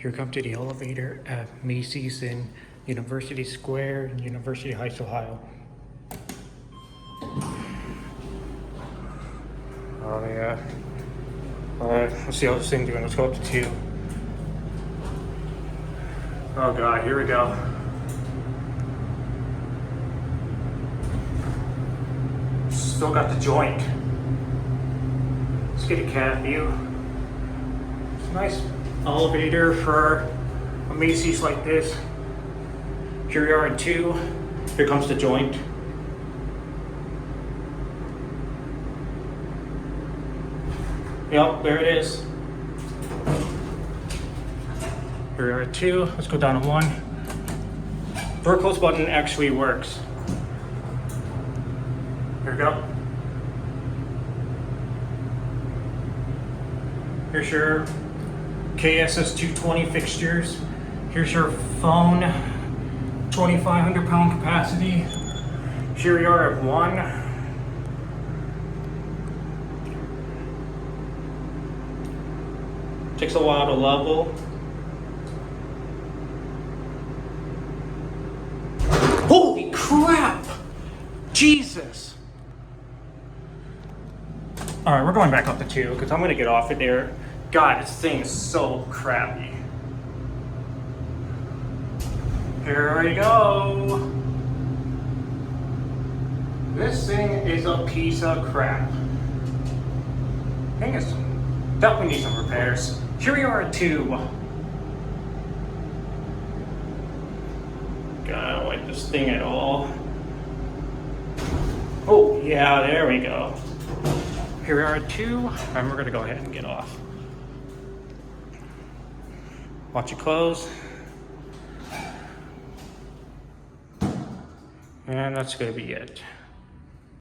Here come to the elevator at Macy's in University Square in University Heights, Ohio. Oh yeah. Alright, let's see how this thing's doing. Let's go up to 2. Oh god, here we go. Still got the joint. Let's get a cat view. It's a nice elevator for a Macy's like this. Here we are in 2. Here comes the joint. Yep, there it is. Here we are at 2. Let's go down to 1. Door close button actually works. Here we go. Here's your KSS 220 fixtures. Here's your phone, 2,500 pound capacity. Here we are at 1. Takes a while to level. Holy crap! Jesus! Alright, we're going back up to 2 because I'm going to get off of there. God, this thing is so crappy. Here we go. This thing is a piece of crap. Thing is definitely needs some repairs. Here we are at 2. God, I don't like this thing at all. Oh, yeah, there we go. Here we are at 2, and we're gonna go ahead and get off. Watch it close. And that's gonna be it.